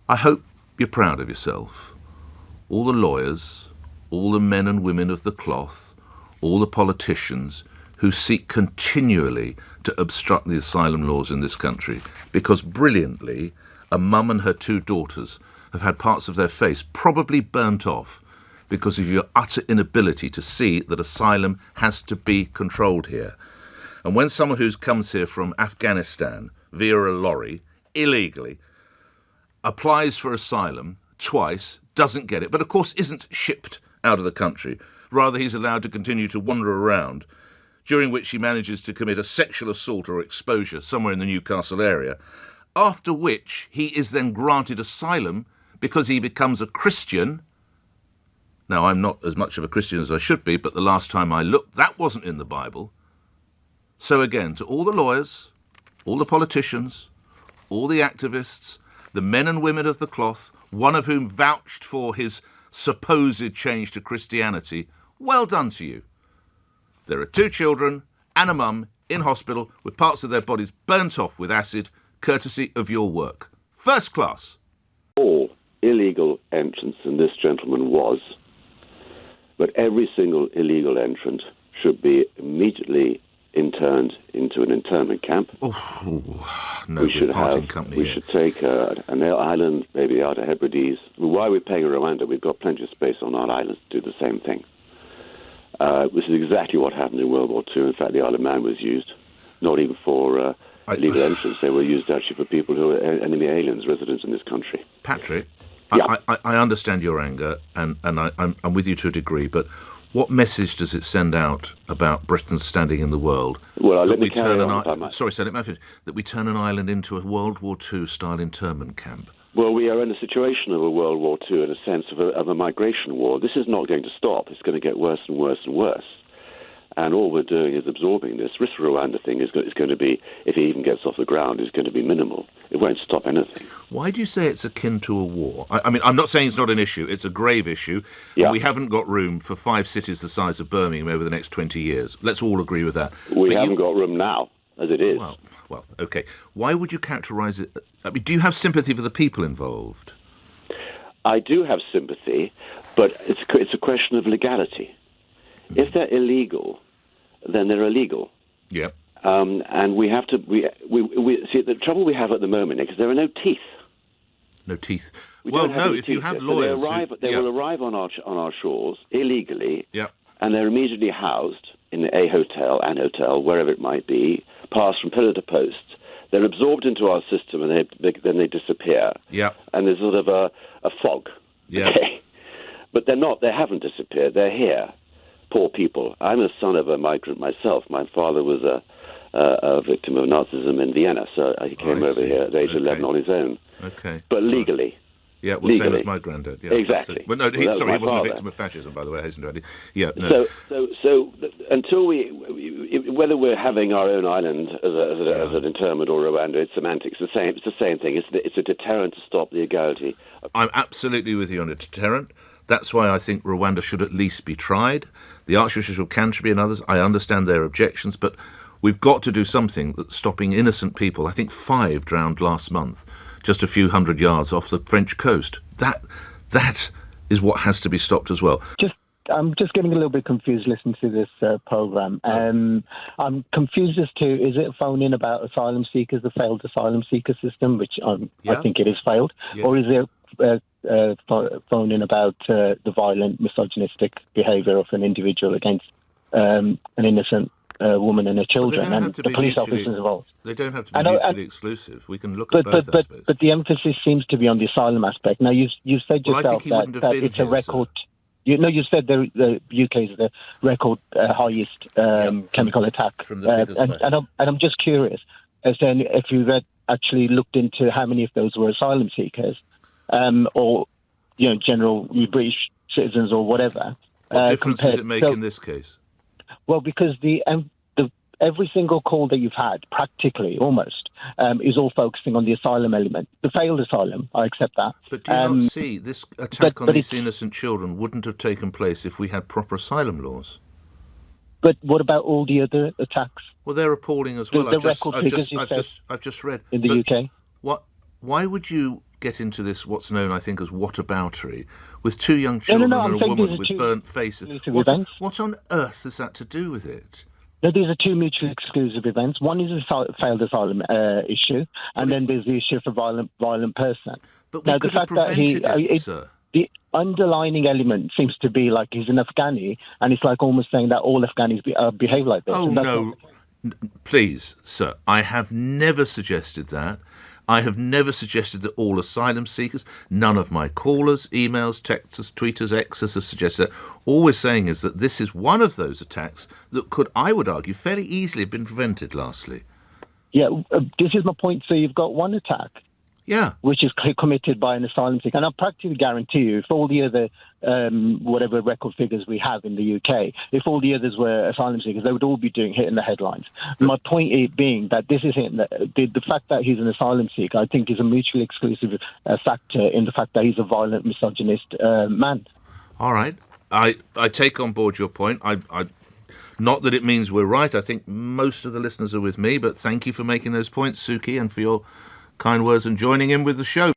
I hope you're proud of yourself. All the lawyers, all the men and women of the cloth, all the politicians who seek continually to obstruct the asylum laws in this country, because brilliantly a mum and her 2 daughters have had parts of their face probably burnt off because of your utter inability to see that asylum has to be controlled here. And when someone who comes here from Afghanistan via a lorry, illegally, applies for asylum twice, doesn't get it, but of course isn't shipped out of the country, rather he's allowed to continue to wander around, during which he manages to commit a sexual assault or exposure somewhere in the Newcastle area, after which he is then granted asylum because he becomes a Christian. Now, I'm not as much of a Christian as I should be, but the last time I looked, that wasn't in the Bible. So again, to all the lawyers, all the politicians, all the activists, the men and women of the cloth, one of whom vouched for his supposed change to Christianity, well done to you. There are 2 children and a mum in hospital with parts of their bodies burnt off with acid, courtesy of your work. First class. All illegal entrance, and this gentleman was, but every single illegal entrant should be immediately interned into an internment camp. Oh, no, we should take an island, maybe out of Hebrides. Why are we paying Rwanda? We've got plenty of space on our islands to do the same thing. This is exactly what happened in World War II. In fact, the Isle of Man was used, not even for illegal entrance. They were used actually for people who are enemy aliens, residents in this country. Patrick, yeah. I understand your anger, and I'm with you to a degree, but what message does it send out about Britain's standing in the world? Well, let me carry on. Sorry, let me finish. That we turn an island into a World War II style internment camp. Well, we are in a situation of a World War II in a sense of a migration war. This is not going to stop. It's going to get worse and worse and worse. And all we're doing is absorbing this. This Rwanda thing is going to be, if it even gets off the ground, is going to be minimal. It won't stop anything. Why do you say it's akin to a war? I mean, I'm not saying it's not an issue. It's a grave issue. Yeah. And we haven't got room for 5 cities the size of Birmingham over the next 20 years. Let's all agree with that. We haven't got room now, as it is. Well, OK. Why would you characterise it? I mean, do you have sympathy for the people involved? I do have sympathy, but it's a question of legality. If they're illegal, then they're illegal. Yeah. And we have to. We see the trouble we have at the moment is there are no teeth. No teeth. Well, no. If you have lawyers, they will arrive on our shores illegally. Yeah. And they're immediately housed in an hotel, wherever it might be, pass from pillar to post. They're absorbed into our system, and then they disappear. Yeah. And there's sort of a fog. Yeah. Okay? But they're not. They haven't disappeared. They're here. Poor people. I'm a son of a migrant myself. My father was a victim of Nazism in Vienna, so he came over here at age 11 on his own. Okay. But legally. Yeah, well, same as my granddad. Yeah, exactly. Well, no, he wasn't a victim of fascism, by the way. I hasten to add. Yeah. No. So until whether we're having our own island as an internment or Rwanda, it's semantics. It's the same thing. It's a deterrent to stop the illegality. I'm absolutely with you on a deterrent. That's why I think Rwanda should at least be tried. The Archbishop of Canterbury and others, I understand their objections, but we've got to do something that's stopping innocent people. I think 5 drowned last month, just a few hundred yards off the French coast. That is what has to be stopped as well. I'm just getting a little bit confused listening to this programme. I'm confused as to, is it a phone-in about asylum seekers, the failed asylum seeker system, which I think it is failed, yes. Or is there phone-in about the violent, misogynistic behaviour of an individual against an innocent woman and her children, and the police officers involved? They don't have to be mutually exclusive. We can look at both aspects. But the emphasis seems to be on the asylum aspect. Now, you said yourself that it's a record... You said the UK is the record highest chemical attack. From the and I'm just curious, as then if you actually looked into how many of those were asylum seekers, or general British citizens or whatever. What difference does it make in this case? Well, because every single call that you've had, practically, almost, is all focusing on the asylum element. The failed asylum, I accept that. But do you not see this attack on these innocent children wouldn't have taken place if we had proper asylum laws? But what about all the other attacks? Well, they're appalling as well. The record figures I've just read. In the UK? Why would you get into this, what's known, I think, as whataboutery, with two young children no, and I'm a saying woman these are with two burnt faces. events. What on earth has that to do with it? No, these are two mutually exclusive events. One is a failed asylum issue, and then there's the issue of a violent person. But we could have prevented it, sir. The underlining element seems to be like he's an Afghani, and it's like almost saying that all Afghanis behave like this. Oh, no. Please, sir, I have never suggested that. I have never suggested that all asylum seekers, none of my callers, emails, texters, tweeters, Xers have suggested that. All we're saying is that this is one of those attacks that could, I would argue, fairly easily have been prevented, lastly. Yeah, this is my point. So you've got one attack. Yeah. Which is committed by an asylum seeker. And I practically guarantee you, if all the other, whatever record figures we have in the UK, if all the others were asylum seekers, they would all be hitting the headlines. My point being that this is the fact that he's an asylum seeker, I think, is a mutually exclusive factor in the fact that he's a violent, misogynist man. All right. I take on board your point. Not that it means we're right. I think most of the listeners are with me, but thank you for making those points, Sukhy, and for your kind words and joining in with the show.